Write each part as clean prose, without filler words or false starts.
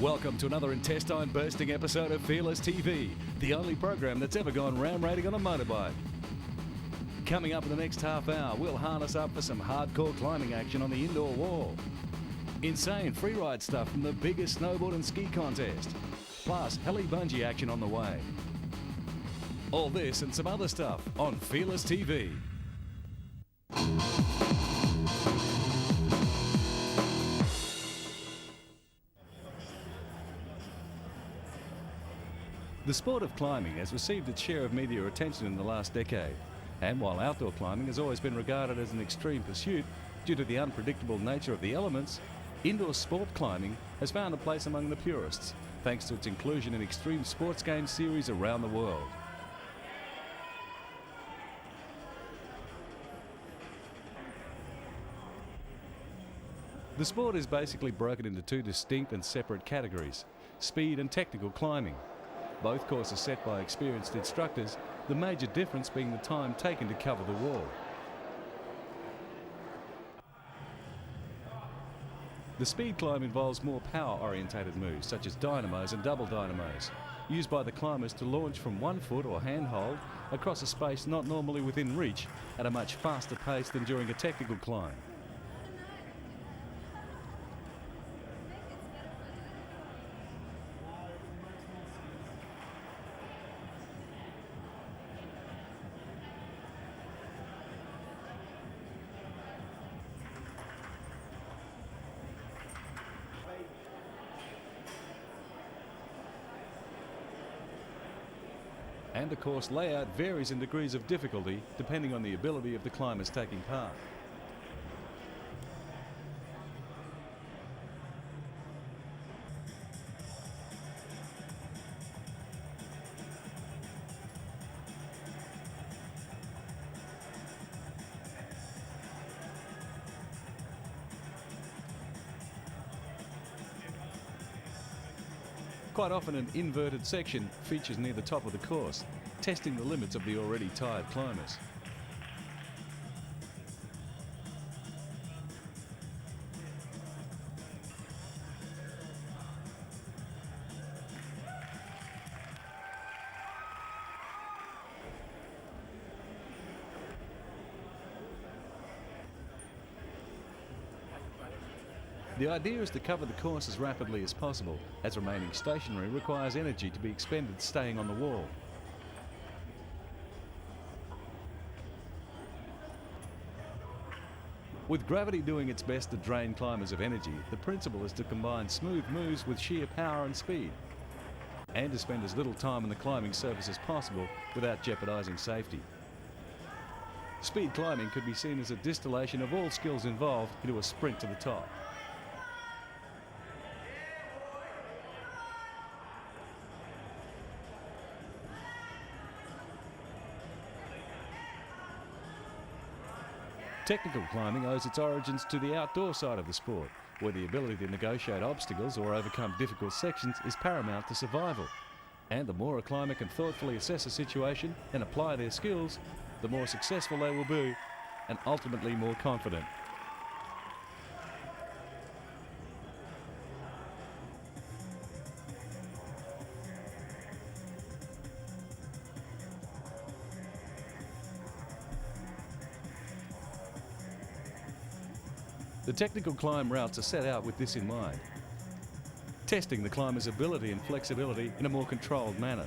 Welcome to another intestine-bursting episode of Fearless TV, the only program that's ever gone ram raiding on a motorbike. Coming up in the next half hour, we'll harness up for some hardcore climbing action on the indoor wall. Insane freeride stuff from the biggest snowboard and ski contest. Plus, heli bungee action on the way. All this and some other stuff on Fearless TV. The sport of climbing has received its share of media attention in the last decade, and while outdoor climbing has always been regarded as an extreme pursuit due to the unpredictable nature of the elements, indoor sport climbing has found a place among the purists, thanks to its inclusion in extreme sports game series around the world. The sport is basically broken into two distinct and separate categories: speed and technical climbing. Both courses set by experienced instructors, the major difference being the time taken to cover the wall. The speed climb involves more power-orientated moves, such as dynamos and double dynamos, used by the climbers to launch from 1 foot or handhold across a space not normally within reach at a much faster pace than during a technical climb. And the course layout varies in degrees of difficulty depending on the ability of the climbers taking part. Quite often an inverted section features near the top of the course, testing the limits of the already tired climbers. The idea is to cover the course as rapidly as possible, as remaining stationary requires energy to be expended staying on the wall. With gravity doing its best to drain climbers of energy, the principle is to combine smooth moves with sheer power and speed, and to spend as little time on the climbing surface as possible without jeopardizing safety. Speed climbing could be seen as a distillation of all skills involved into a sprint to the top. Technical climbing owes its origins to the outdoor side of the sport, where the ability to negotiate obstacles or overcome difficult sections is paramount to survival. And the more a climber can thoughtfully assess a situation and apply their skills, the more successful they will be, and ultimately more confident. The technical climb routes are set out with this in mind, testing the climber's ability and flexibility in a more controlled manner.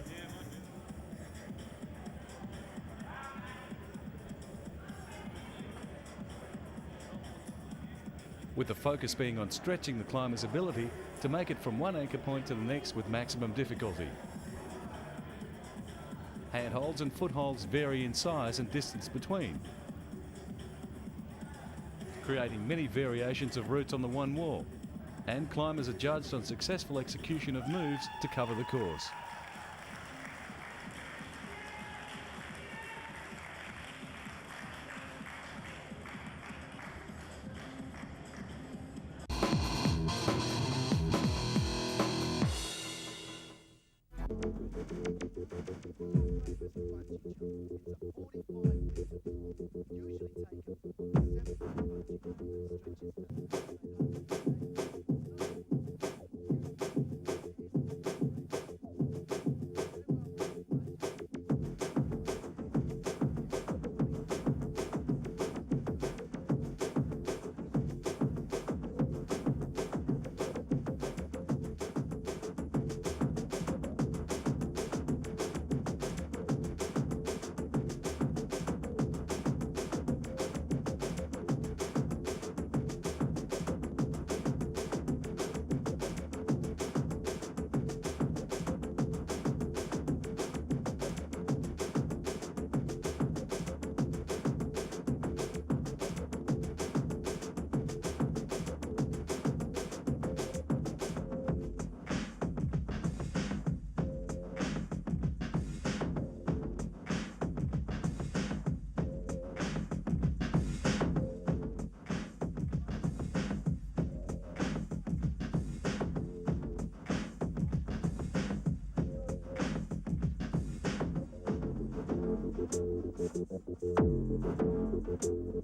With the focus being on stretching the climber's ability to make it from one anchor point to the next with maximum difficulty. Handholds and footholds vary in size and distance between, creating many variations of routes on the one wall, and climbers are judged on successful execution of moves to cover the course.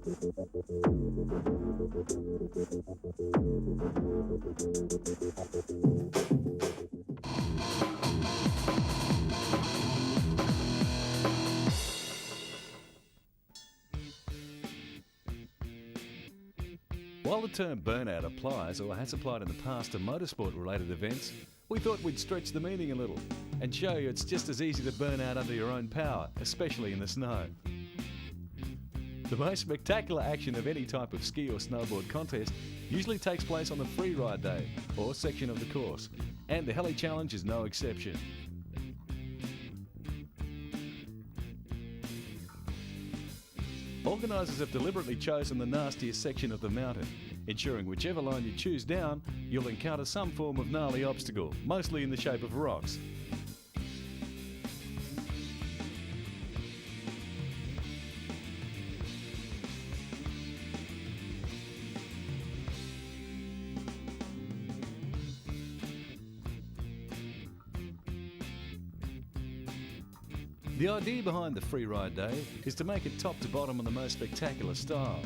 While the term burnout applies or has applied in the past to motorsport-related events, we thought we'd stretch the meaning a little and show you it's just as easy to burn out under your own power, especially in the snow. The most spectacular action of any type of ski or snowboard contest usually takes place on the free ride day or section of the course, and the Heli Challenge is no exception. Organisers have deliberately chosen the nastiest section of the mountain, ensuring whichever line you choose down, you'll encounter some form of gnarly obstacle, mostly in the shape of rocks. The idea behind the free ride day is to make it top to bottom in the most spectacular style.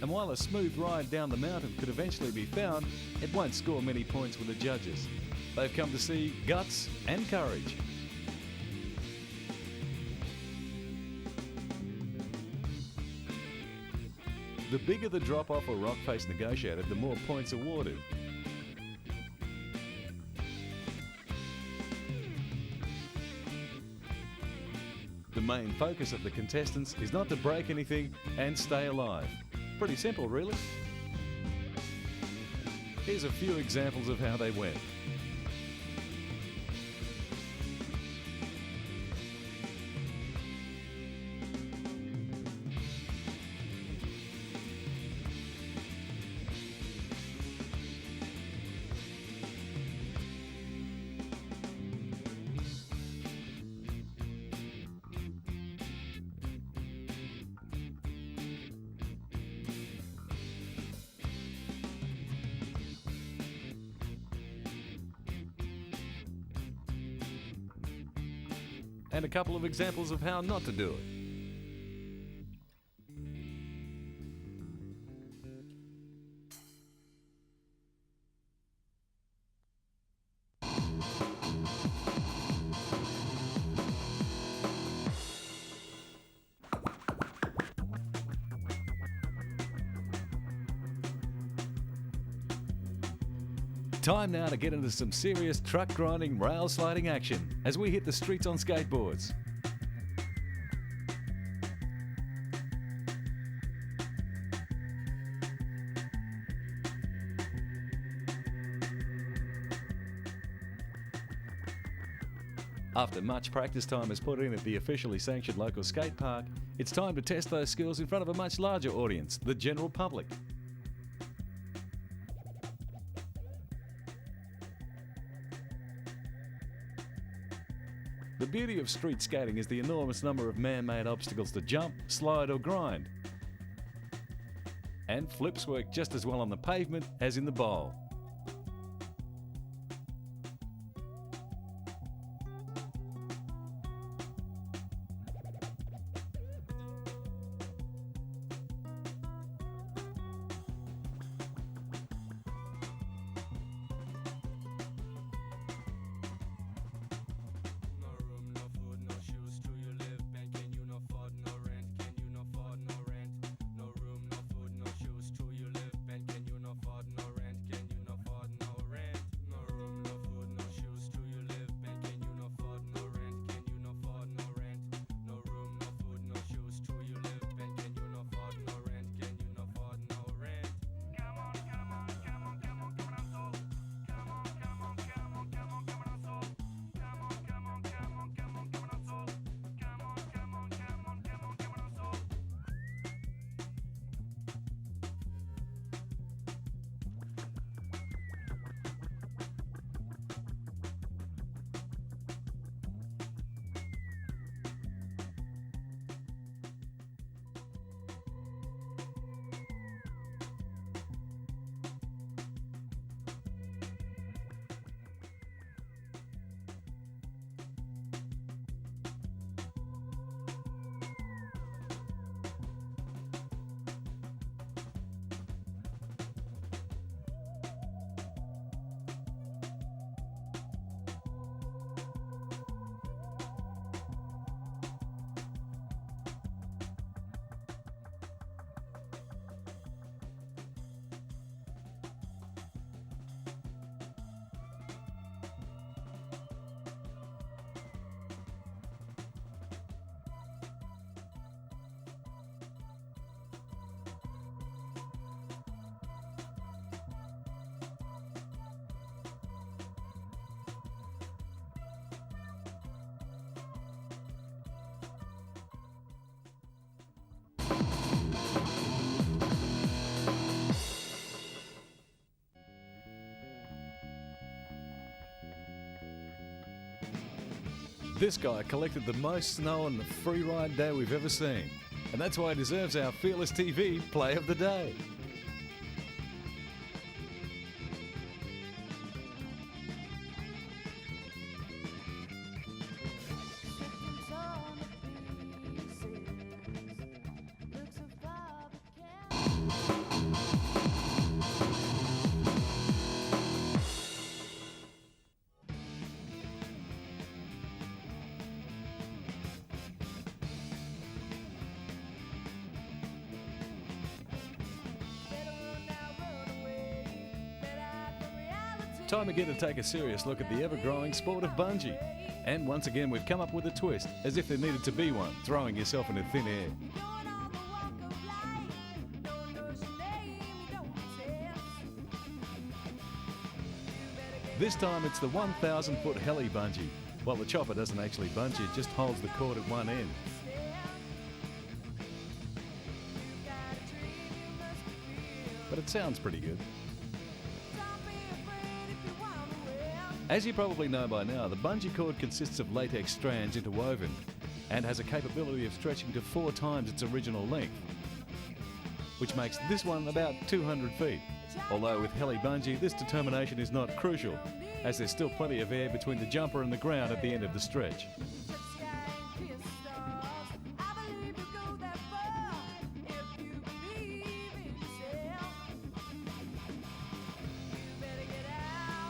And while a smooth ride down the mountain could eventually be found, it won't score many points with the judges. They've come to see guts and courage. The bigger the drop-off or rock face negotiated, the more points awarded. The main focus of the contestants is not to break anything and stay alive. Pretty simple, really. Here's a few examples of how they went. And a couple of examples of how not to do it. Time now to get into some serious truck grinding, rail sliding action as we hit the streets on skateboards. After much practice time is put in at the officially sanctioned local skate park, it's time to test those skills in front of a much larger audience, the general public. The beauty of street skating is the enormous number of man-made obstacles to jump, slide or grind. And flips work just as well on the pavement as in the bowl. This guy collected the most snow on the free ride day we've ever seen, and that's why he deserves our Fearless TV Play of the Day. Time again to take a serious look at the ever-growing sport of bungee. And once again we've come up with a twist, as if there needed to be one, throwing yourself into thin air. This time it's the 1,000-foot heli bungee. While the chopper doesn't actually bungee, it just holds the cord at one end. But it sounds pretty good. As you probably know by now, the bungee cord consists of latex strands interwoven and has a capability of stretching to 4 times its original length, which makes this one about 200 feet. Although with heli bungee, this determination is not crucial, as there's still plenty of air between the jumper and the ground at the end of the stretch.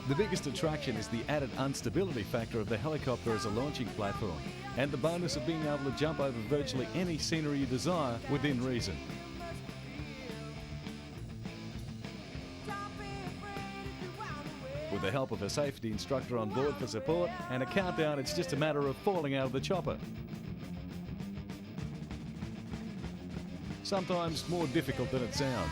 The biggest attraction is the added instability factor of the helicopter as a launching platform, and the bonus of being able to jump over virtually any scenery you desire within reason. With the help of a safety instructor on board for support and a countdown, it's just a matter of falling out of the chopper. Sometimes more difficult than it sounds.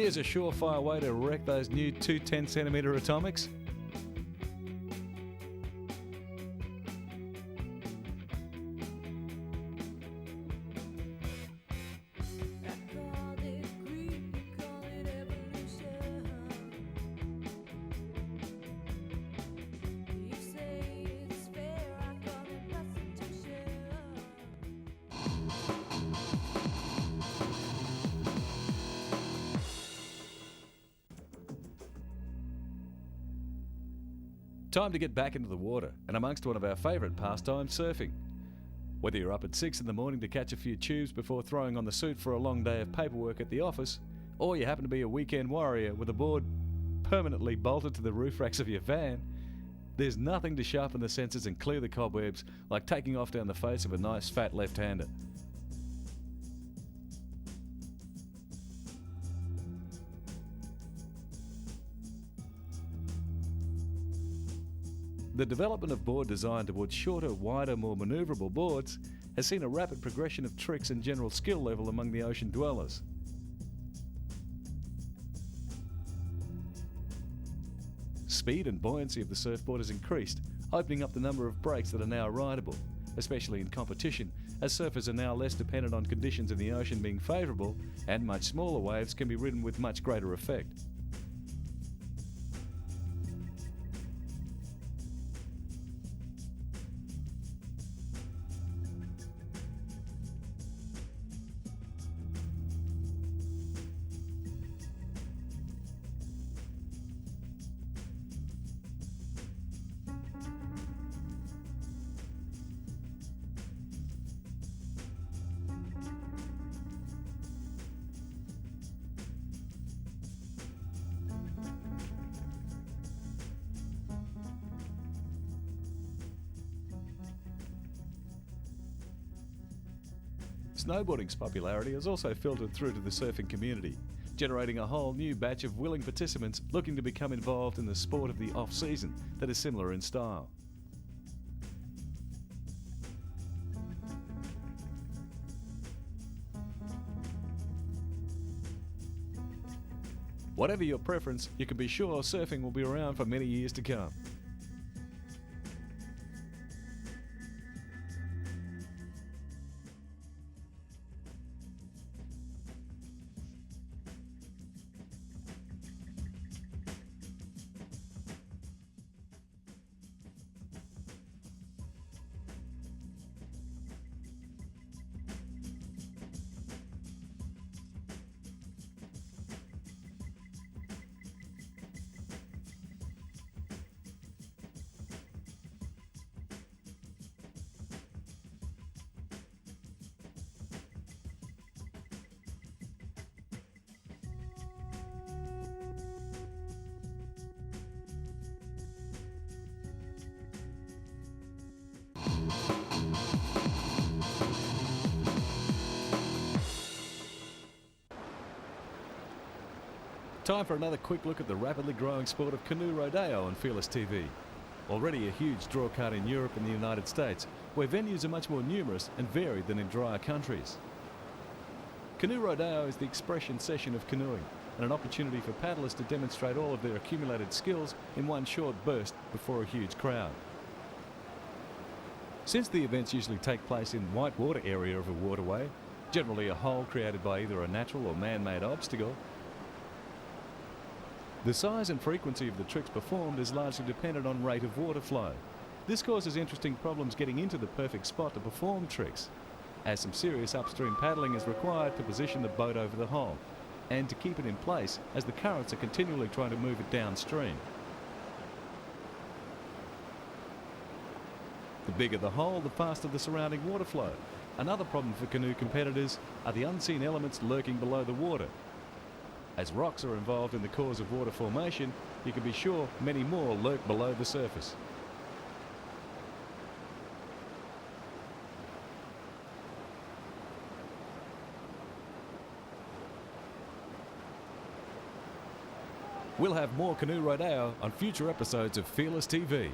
Here's a surefire way to wreck those new 2 10cm atomics. Time to get back into the water and amongst one of our favourite pastimes, surfing. Whether you're up at 6 in the morning to catch a few tubes before throwing on the suit for a long day of paperwork at the office, or you happen to be a weekend warrior with a board permanently bolted to the roof racks of your van, there's nothing to sharpen the senses and clear the cobwebs like taking off down the face of a nice fat left-hander. The development of board design towards shorter, wider, more manoeuvrable boards has seen a rapid progression of tricks and general skill level among the ocean dwellers. Speed and buoyancy of the surfboard has increased, opening up the number of breaks that are now rideable, especially in competition, as surfers are now less dependent on conditions in the ocean being favourable, and much smaller waves can be ridden with much greater effect. Snowboarding's popularity has also filtered through to the surfing community, generating a whole new batch of willing participants looking to become involved in the sport of the off-season that is similar in style. Whatever your preference, you can be sure surfing will be around for many years to come. Time for another quick look at the rapidly growing sport of canoe rodeo on Fearless TV. Already a huge draw card in Europe and the United States, where venues are much more numerous and varied than in drier countries. Canoe rodeo is the expression session of canoeing and an opportunity for paddlers to demonstrate all of their accumulated skills in one short burst before a huge crowd. Since the events usually take place in white water area of a waterway, generally a hole created by either a natural or man-made obstacle, the size and frequency of the tricks performed is largely dependent on rate of water flow. This causes interesting problems getting into the perfect spot to perform tricks, as some serious upstream paddling is required to position the boat over the hole, and to keep it in place as the currents are continually trying to move it downstream. The bigger the hole, the faster the surrounding water flow. Another problem for canoe competitors are the unseen elements lurking below the water. As rocks are involved in the cause of water formation, you can be sure many more lurk below the surface. We'll have more canoe rodeo on future episodes of Fearless TV.